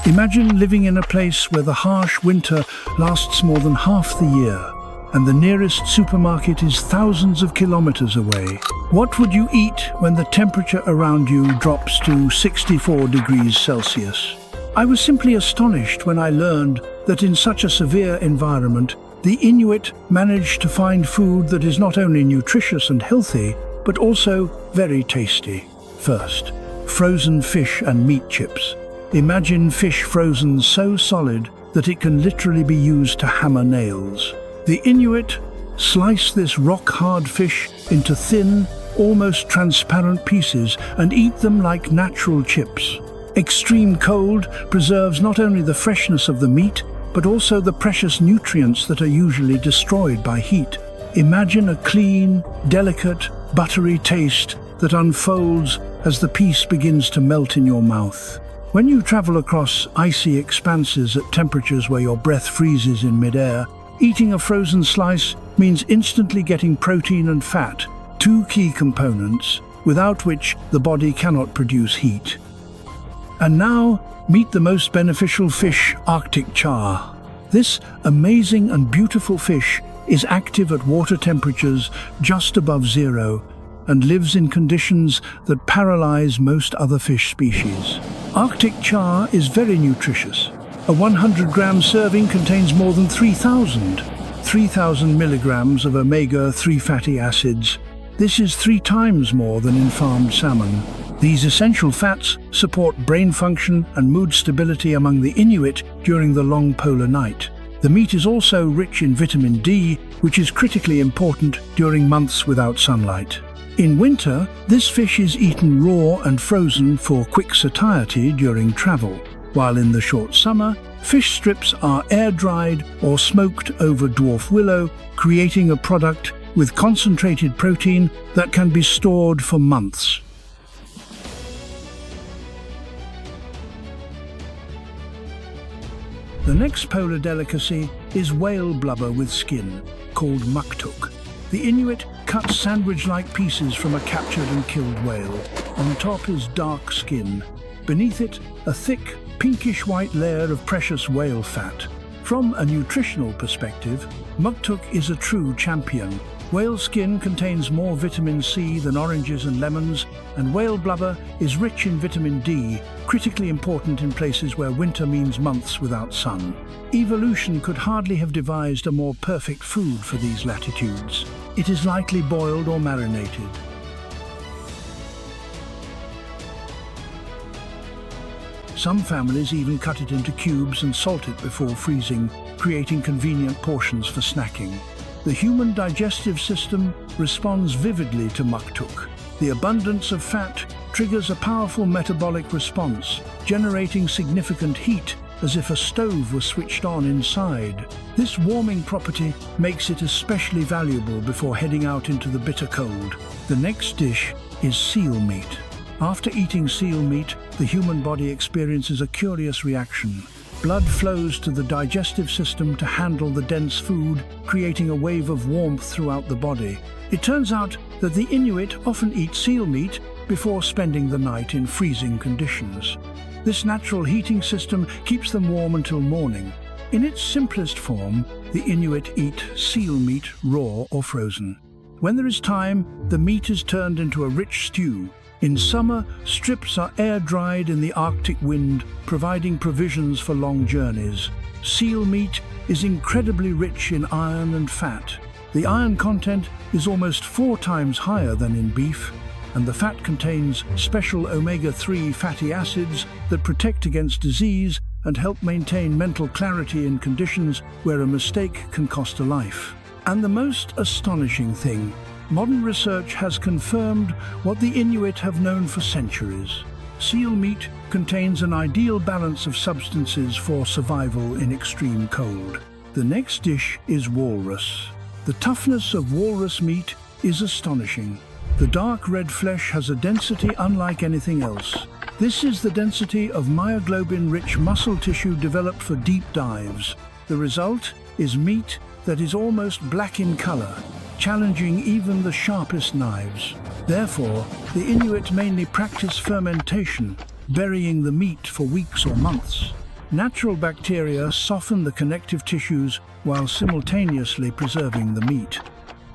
Imagine living in a place where the harsh winter lasts more than half the year, and the nearest supermarket is thousands of kilometers away. What would you eat when the temperature around you drops to 64 degrees Celsius? I was simply astonished when I learned that in such a severe environment, the Inuit managed to find food that is not only nutritious and healthy, but also very tasty. First, frozen fish and meat chips. Imagine fish frozen so solid that it can literally be used to hammer nails. The Inuit slice this rock-hard fish into thin, almost transparent pieces and eat them like natural chips. Extreme cold preserves not only the freshness of the meat, but also the precious nutrients that are usually destroyed by heat. Imagine a clean, delicate, buttery taste that unfolds as the piece begins to melt in your mouth. When you travel across icy expanses at temperatures where your breath freezes in midair, eating a frozen slice means instantly getting protein and fat, two key components without which the body cannot produce heat. And now, meet the most beneficial fish, Arctic char. This amazing and beautiful fish is active at water temperatures just above zero and lives in conditions that paralyze most other fish species. Arctic char is very nutritious. A 100-gram serving contains more than 3,000 milligrams of omega-3 fatty acids. This is 3 times more than in farmed salmon. These essential fats support brain function and mood stability among the Inuit during the long polar night. The meat is also rich in vitamin D, which is critically important during months without sunlight. In winter, this fish is eaten raw and frozen for quick satiety during travel, while in the short summer, fish strips are air-dried or smoked over dwarf willow, creating a product with concentrated protein that can be stored for months. The next polar delicacy is whale blubber with skin, called muktuk. The Inuit cut sandwich-like pieces from a captured and killed whale. On top is dark skin. Beneath it, a thick, pinkish-white layer of precious whale fat. From a nutritional perspective, muktuk is a true champion. Whale skin contains more vitamin C than oranges and lemons, and whale blubber is rich in vitamin D, critically important in places where winter means months without sun. Evolution could hardly have devised a more perfect food for these latitudes. It is likely boiled or marinated. Some families even cut it into cubes and salt it before freezing, creating convenient portions for snacking. The human digestive system responds vividly to muktuk. The abundance of fat triggers a powerful metabolic response, generating significant heat as if a stove was switched on inside. This warming property makes it especially valuable before heading out into the bitter cold. The next dish is seal meat. After eating seal meat, the human body experiences a curious reaction. Blood flows to the digestive system to handle the dense food, creating a wave of warmth throughout the body. It turns out that the Inuit often eat seal meat before spending the night in freezing conditions. This natural heating system keeps them warm until morning. In its simplest form, the Inuit eat seal meat raw or frozen. When there is time, the meat is turned into a rich stew. In summer, strips are air-dried in the Arctic wind, providing provisions for long journeys. Seal meat is incredibly rich in iron and fat. The iron content is almost 4 times higher than in beef, and the fat contains special omega-3 fatty acids that protect against disease and help maintain mental clarity in conditions where a mistake can cost a life. And the most astonishing thing, modern research has confirmed what the Inuit have known for centuries. Seal meat contains an ideal balance of substances for survival in extreme cold. The next dish is walrus. The toughness of walrus meat is astonishing. The dark red flesh has a density unlike anything else. This is the density of myoglobin-rich muscle tissue developed for deep dives. The result is meat that is almost black in color, challenging even the sharpest knives. Therefore, the Inuit mainly practice fermentation, burying the meat for weeks or months. Natural bacteria soften the connective tissues while simultaneously preserving the meat.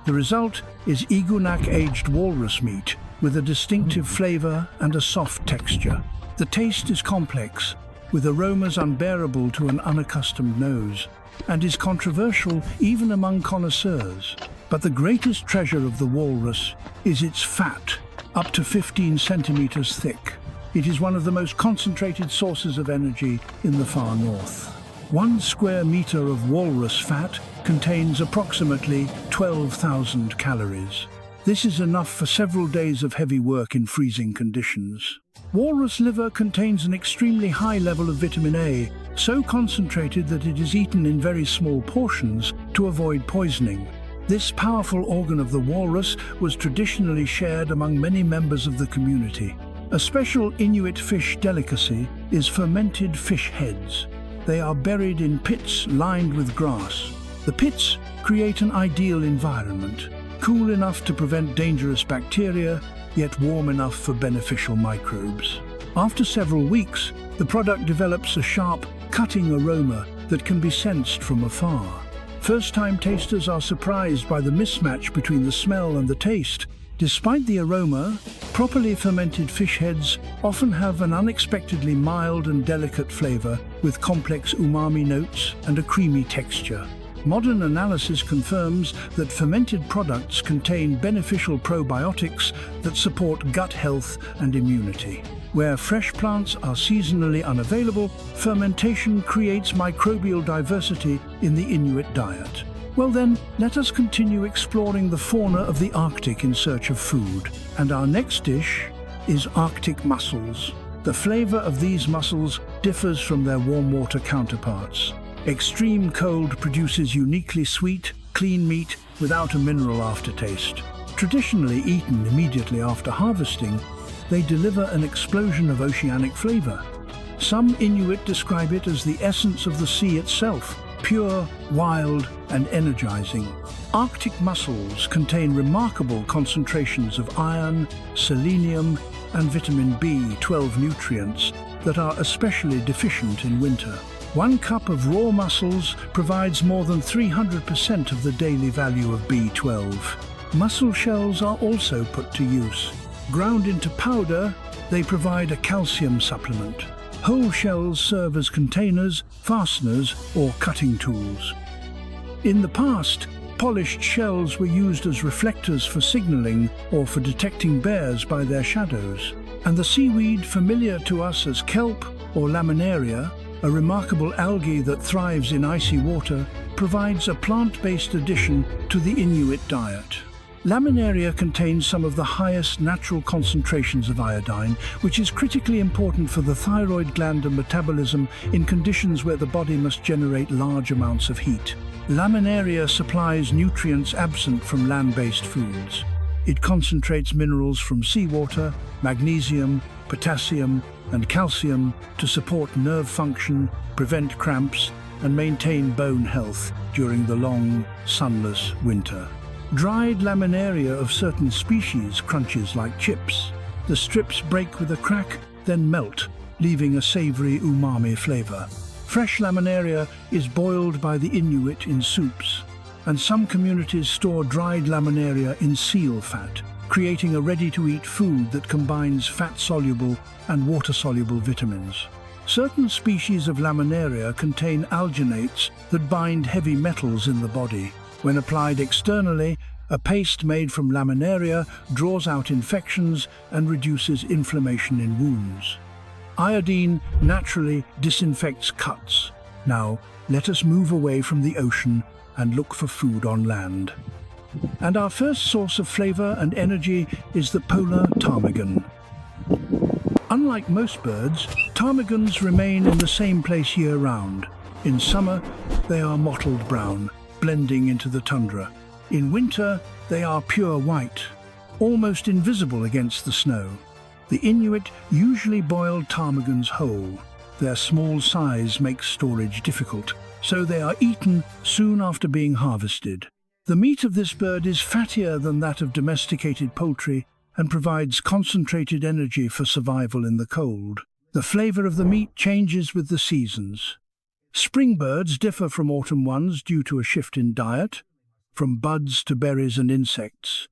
The result is iguanak-aged walrus meat with a distinctive flavor and a soft texture. The taste is complex, with aromas unbearable to an unaccustomed nose, and is controversial even among connoisseurs. But the greatest treasure of the walrus is its fat, up to 15 centimeters thick. It is one of the most concentrated sources of energy in the far north. 1 square meter of walrus fat contains approximately 12,000 calories. This is enough for several days of heavy work in freezing conditions. Walrus liver contains an extremely high level of vitamin A, so concentrated that it is eaten in very small portions to avoid poisoning. This powerful organ of the walrus was traditionally shared among many members of the community. A special Inuit fish delicacy is fermented fish heads. They are buried in pits lined with grass. The pits create an ideal environment, cool enough to prevent dangerous bacteria, yet warm enough for beneficial microbes. After several weeks, the product develops a sharp, cutting aroma that can be sensed from afar. First-time tasters are surprised by the mismatch between the smell and the taste. Despite the aroma, properly fermented fish heads often have an unexpectedly mild and delicate flavor with complex umami notes and a creamy texture. Modern analysis confirms that fermented products contain beneficial probiotics that support gut health and immunity. Where fresh plants are seasonally unavailable, fermentation creates microbial diversity in the Inuit diet. Well then, let us continue exploring the fauna of the Arctic in search of food. And our next dish is Arctic mussels. The flavor of these mussels differs from their warm water counterparts. Extreme cold produces uniquely sweet, clean meat without a mineral aftertaste. Traditionally eaten immediately after harvesting, they deliver an explosion of oceanic flavor. Some Inuit describe it as the essence of the sea itself, pure, wild, and energizing. Arctic mussels contain remarkable concentrations of iron, selenium, and vitamin B12 nutrients that are especially deficient in winter. 1 cup of raw mussels provides more than 300% of the daily value of B12. Mussel shells are also put to use. Ground into powder, they provide a calcium supplement. Whole shells serve as containers, fasteners, or cutting tools. In the past, polished shells were used as reflectors for signaling or for detecting bears by their shadows. And the seaweed familiar to us as kelp or laminaria, a remarkable algae that thrives in icy water, provides a plant-based addition to the Inuit diet. Laminaria contains some of the highest natural concentrations of iodine, which is critically important for the thyroid gland and metabolism in conditions where the body must generate large amounts of heat. Laminaria supplies nutrients absent from land-based foods. It concentrates minerals from seawater, magnesium, potassium, and calcium to support nerve function, prevent cramps, and maintain bone health during the long, sunless winter. Dried laminaria of certain species crunches like chips. The strips break with a crack, then melt, leaving a savory umami flavor. Fresh laminaria is boiled by the Inuit in soups, and some communities store dried laminaria in seal fat, creating a ready-to-eat food that combines fat-soluble and water-soluble vitamins. Certain species of laminaria contain alginates that bind heavy metals in the body. When applied externally, a paste made from laminaria draws out infections and reduces inflammation in wounds. Iodine naturally disinfects cuts. Now, let us move away from the ocean and look for food on land. And our first source of flavor and energy is the polar ptarmigan. Unlike most birds, ptarmigans remain in the same place year-round. In summer, they are mottled brown, blending into the tundra. In winter, they are pure white, almost invisible against the snow. The Inuit usually boil ptarmigans whole. Their small size makes storage difficult, so they are eaten soon after being harvested. The meat of this bird is fattier than that of domesticated poultry and provides concentrated energy for survival in the cold. The flavor of the meat changes with the seasons. Spring birds differ from autumn ones due to a shift in diet, from buds to berries and insects.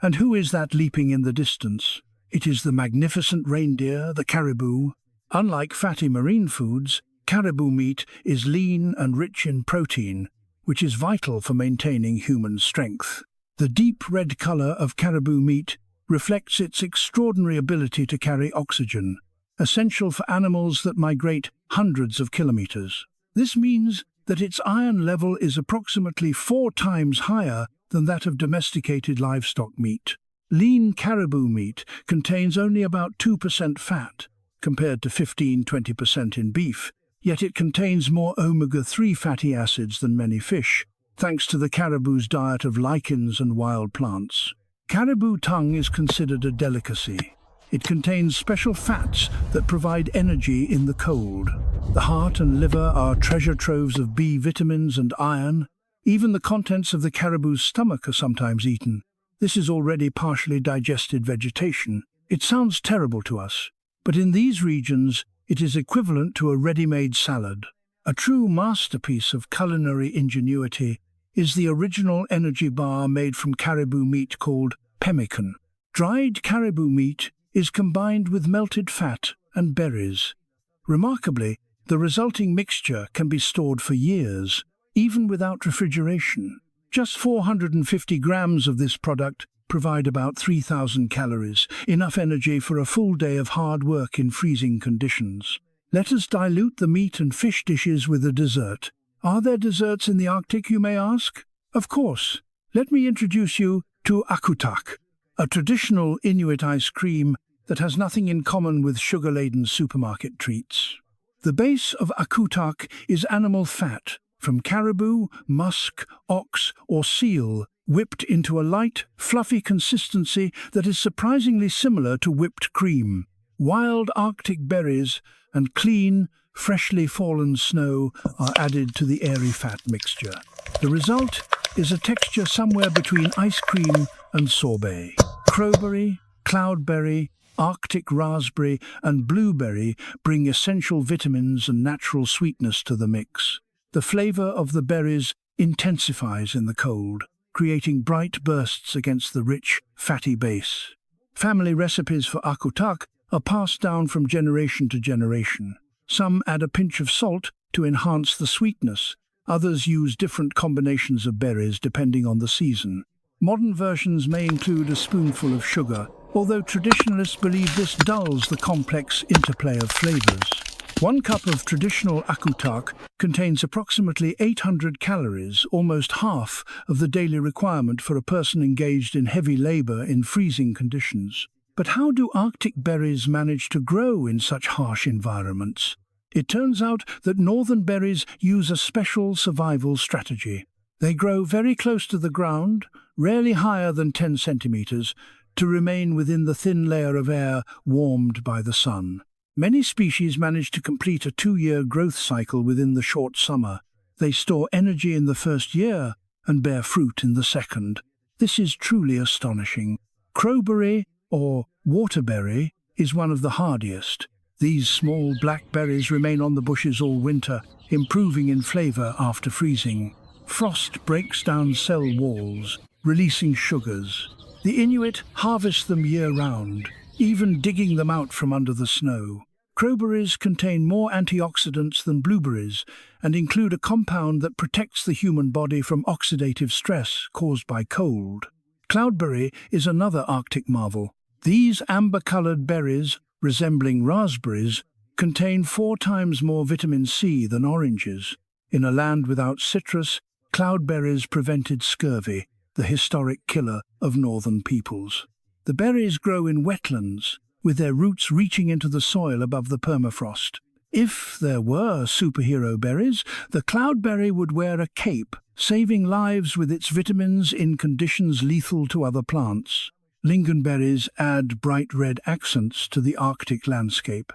And who is that leaping in the distance? It is the magnificent reindeer, the caribou. Unlike fatty marine foods, caribou meat is lean and rich in protein, which is vital for maintaining human strength. The deep red color of caribou meat reflects its extraordinary ability to carry oxygen, essential for animals that migrate hundreds of kilometers. This means that its iron level is approximately 4 times higher than that of domesticated livestock meat. Lean caribou meat contains only about 2% fat, compared to 15–20% in beef, yet it contains more omega-3 fatty acids than many fish, thanks to the caribou's diet of lichens and wild plants. Caribou tongue is considered a delicacy. It contains special fats that provide energy in the cold. The heart and liver are treasure troves of B vitamins and iron. Even the contents of the caribou's stomach are sometimes eaten. This is already partially digested vegetation. It sounds terrible to us, but in these regions it is equivalent to a ready-made salad. A true masterpiece of culinary ingenuity is the original energy bar made from caribou meat called pemmican. Dried caribou meat is combined with melted fat and berries. Remarkably, the resulting mixture can be stored for years, even without refrigeration. Just 450 grams of this product provide about 3,000 calories, enough energy for a full day of hard work in freezing conditions. Let us dilute the meat and fish dishes with a dessert. Are there desserts in the Arctic, you may ask? Of course. Let me introduce you to aquaculture, a traditional Inuit ice cream that has nothing in common with sugar-laden supermarket treats. The base of aquaculture is animal fat, from caribou, musk, ox, or seal, whipped into a light, fluffy consistency that is surprisingly similar to whipped cream. Wild Arctic berries and clean, freshly fallen snow are added to the airy fat mixture. The result is a texture somewhere between ice cream and sorbet. Crowberry, cloudberry, Arctic raspberry and blueberry bring essential vitamins and natural sweetness to the mix. The flavor of the berries intensifies in the cold, creating bright bursts against the rich, fatty base. Family recipes for aquaculture are passed down from generation to generation. Some add a pinch of salt to enhance the sweetness. Others use different combinations of berries depending on the season. Modern versions may include a spoonful of sugar, although traditionalists believe this dulls the complex interplay of flavors. 1 cup of traditional aquaculture contains approximately 800 calories, almost half of the daily requirement for a person engaged in heavy labor in freezing conditions. But how do Arctic berries manage to grow in such harsh environments? It turns out that northern berries use a special survival strategy. They grow very close to the ground, rarely higher than 10 centimeters, to remain within the thin layer of air warmed by the sun. Many species manage to complete a 2-year growth cycle within the short summer. They store energy in the first year and bear fruit in the second. This is truly astonishing. Crowberry, or waterberry, is one of the hardiest. These small black berries remain on the bushes all winter, improving in flavor after freezing. Frost breaks down cell walls, releasing sugars. The Inuit harvest them year-round, even digging them out from under the snow. Crowberries contain more antioxidants than blueberries and include a compound that protects the human body from oxidative stress caused by cold. Cloudberry is another Arctic marvel. These amber-colored berries, resembling raspberries, contain 4 times more vitamin C than oranges. In a land without citrus, cloudberries prevented scurvy, the historic killer of northern peoples. The berries grow in wetlands, with their roots reaching into the soil above the permafrost. If there were superhero berries, the cloudberry would wear a cape, saving lives with its vitamins in conditions lethal to other plants. Lingonberries add bright red accents to the Arctic landscape.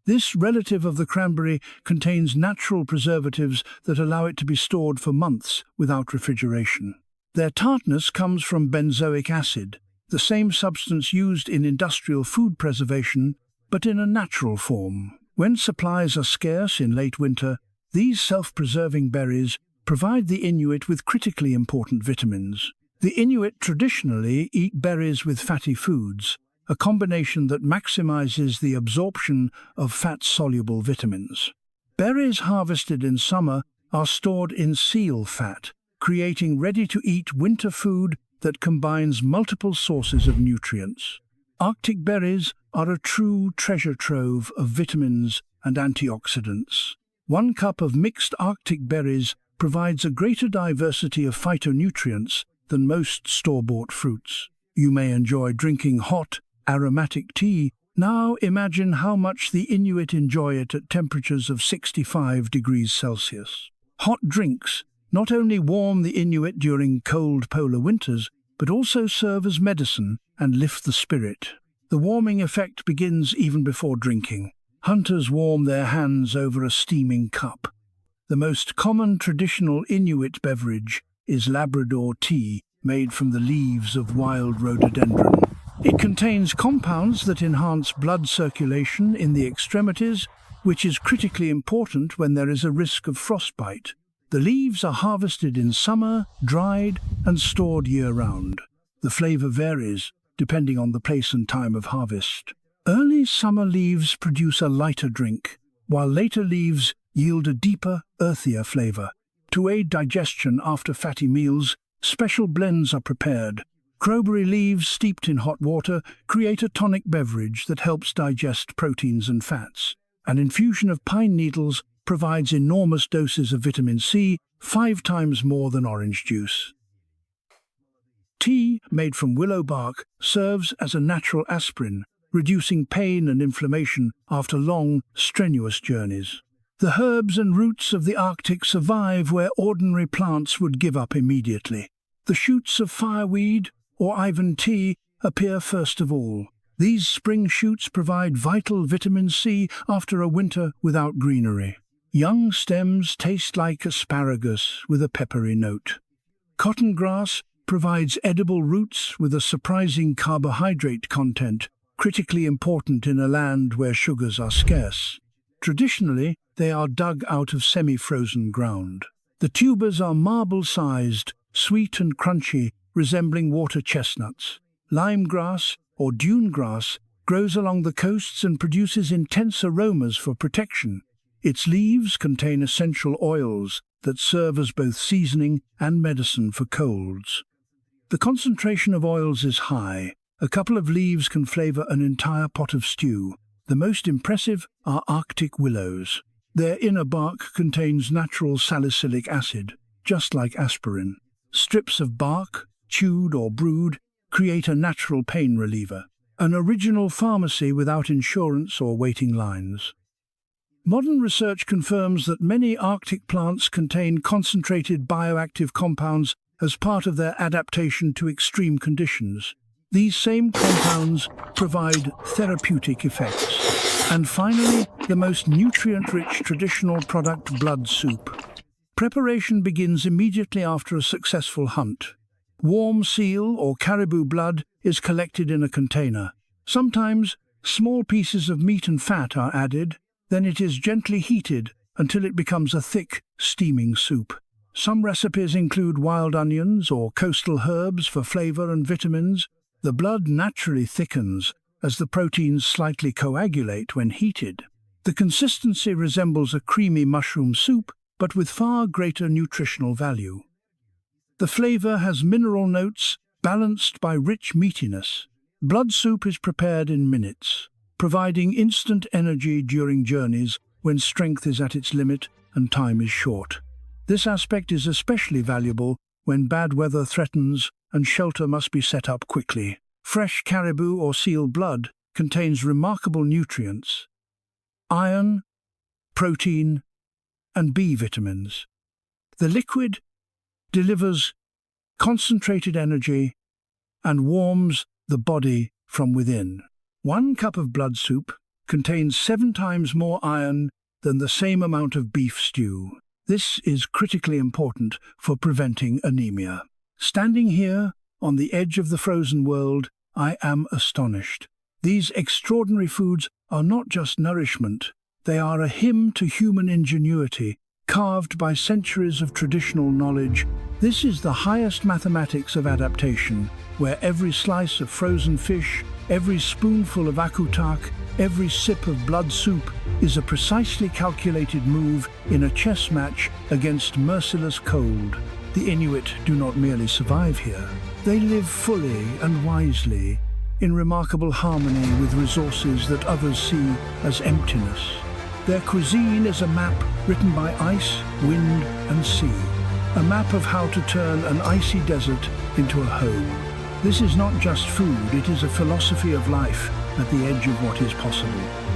This relative of the cranberry contains natural preservatives that allow it to be stored for months without refrigeration. Their tartness comes from benzoic acid, the same substance used in industrial food preservation but in a natural form. When supplies are scarce in late winter, these self-preserving berries provide the Inuit with critically important vitamins. The Inuit traditionally eat berries with fatty foods, a combination that maximizes the absorption of fat-soluble vitamins. Berries harvested in summer are stored in seal fat, creating ready-to-eat winter food that combines multiple sources of nutrients. Arctic berries are a true treasure trove of vitamins and antioxidants. 1 cup of mixed Arctic berries provides a greater diversity of phytonutrients than most store-bought fruits. You may enjoy drinking hot, aromatic tea. Now imagine how much the Inuit enjoy it at temperatures of 65 degrees Celsius. Hot drinks not only warm the Inuit during cold polar winters, but also serve as medicine and lift the spirit. The warming effect begins even before drinking. Hunters warm their hands over a steaming cup. The most common traditional Inuit beverage is Labrador tea, made from the leaves of wild rhododendron. It contains compounds that enhance blood circulation in the extremities, which is critically important when there is a risk of frostbite. The leaves are harvested in summer, dried, and stored year-round. The flavor varies, depending on the place and time of harvest. Early summer leaves produce a lighter drink, while later leaves yield a deeper, earthier flavor. To aid digestion after fatty meals, special blends are prepared. Crowberry leaves steeped in hot water create a tonic beverage that helps digest proteins and fats. An infusion of pine needles provides enormous doses of vitamin C, 5 times more than orange juice. Tea, made from willow bark, serves as a natural aspirin, reducing pain and inflammation after long, strenuous journeys. The herbs and roots of the Arctic survive where ordinary plants would give up immediately. The shoots of fireweed, or Ivan tea, appear first of all. These spring shoots provide vital vitamin C after a winter without greenery. Young stems taste like asparagus with a peppery note. Cotton grass provides edible roots with a surprising carbohydrate content, critically important in a land where sugars are scarce. Traditionally, they are dug out of semi-frozen ground. The tubers are marble-sized, sweet and crunchy, resembling water chestnuts. Lime grass, or dune grass, grows along the coasts and produces intense aromas for protection. Its leaves contain essential oils that serve as both seasoning and medicine for colds. The concentration of oils is high. A couple of leaves can flavor an entire pot of stew. The most impressive are Arctic willows. Their inner bark contains natural salicylic acid, just like aspirin. Strips of bark, chewed or brewed, create a natural pain reliever. An original pharmacy without insurance or waiting lines. Modern research confirms that many Arctic plants contain concentrated bioactive compounds as part of their adaptation to extreme conditions. These same compounds provide therapeutic effects. And finally, the most nutrient-rich traditional product, blood soup. Preparation begins immediately after a successful hunt. Warm seal or caribou blood is collected in a container. Sometimes, small pieces of meat and fat are added, then it is gently heated until it becomes a thick, steaming soup. Some recipes include wild onions or coastal herbs for flavor and vitamins. The blood naturally thickens as the proteins slightly coagulate when heated. The consistency resembles a creamy mushroom soup, but with far greater nutritional value. The flavor has mineral notes balanced by rich meatiness. Blood soup is prepared in minutes, providing instant energy during journeys when strength is at its limit and time is short. This aspect is especially valuable when bad weather threatens and shelter must be set up quickly. Fresh caribou or seal blood contains remarkable nutrients: iron, protein, and B vitamins. The liquid delivers concentrated energy and warms the body from within. 1 cup of blood soup contains 7 times more iron than the same amount of beef stew. This is critically important for preventing anemia. Standing here, on the edge of the frozen world, I am astonished. These extraordinary foods are not just nourishment, they are a hymn to human ingenuity, carved by centuries of traditional knowledge. This is the highest mathematics of adaptation, where every slice of frozen fish, every spoonful of aquaculture, every sip of blood soup is a precisely calculated move in a chess match against merciless cold. The Inuit do not merely survive here, they live fully and wisely, in remarkable harmony with resources that others see as emptiness. Their cuisine is a map written by ice, wind and sea, a map of how to turn an icy desert into a home. This is not just food, it is a philosophy of life at the edge of what is possible.